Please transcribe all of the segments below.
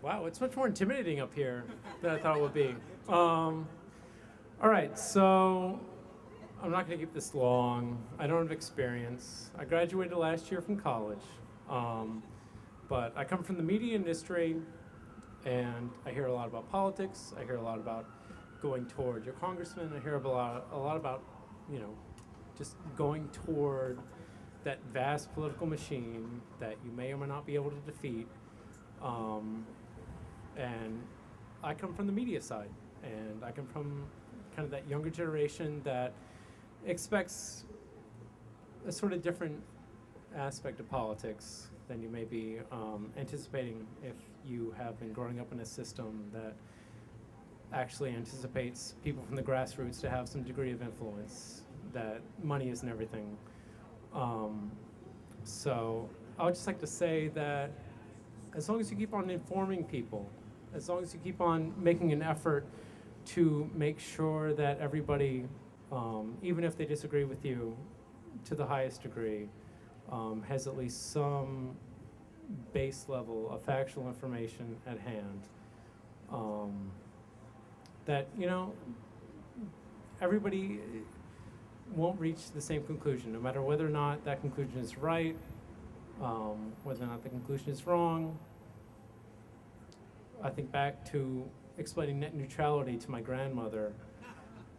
Wow, it's much more intimidating up here than I thought it would be. All right, so I'm not going to keep this long. I don't have experience. I graduated last year from college, but I come from the media industry, and I hear a lot about politics. I hear a lot about going toward your congressman. I hear a lot about, just going toward that vast political machine that you may or may not be able to defeat. And I come from the media side, and I come from kind of that younger generation that expects a sort of different aspect of politics than you may be anticipating if you have been growing up in a system that actually anticipates people from the grassroots to have some degree of influence, that money isn't everything. So I would just like to say that as long as you keep on informing people, as long as you keep on making an effort to make sure that everybody, even if they disagree with you to the highest degree, has at least some base level of factual information at hand, that, everybody won't reach the same conclusion, no matter whether or not that conclusion is right, whether or not the conclusion is wrong. I think back to explaining net neutrality to my grandmother,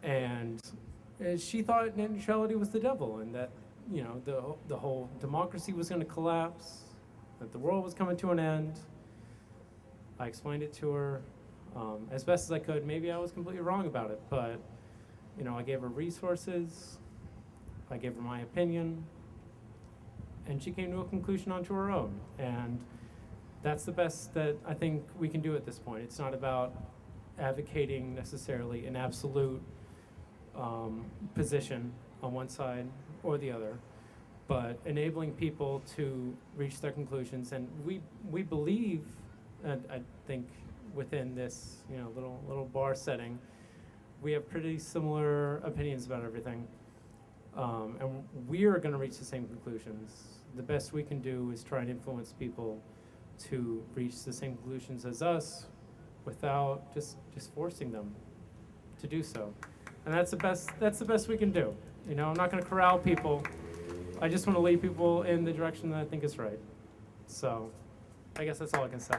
and she thought net neutrality was the devil, and that the whole democracy was going to collapse, that the world was coming to an end. I explained it to her as best as I could. Maybe I was completely wrong about it, but I gave her resources, I gave her my opinion, and she came to a conclusion onto her own. And that's the best that I think we can do at this point. It's not about advocating necessarily an absolute position on one side or the other, but enabling people to reach their conclusions. And we believe, and I think within this little bar setting, we have pretty similar opinions about everything, and we are going to reach the same conclusions. The best we can do is try and influence people to reach the same conclusions as us without just forcing them to do so. And that's the best we can do. I'm not going to corral people. I just want to lead people in the direction that I think is right. So I guess that's all I can say.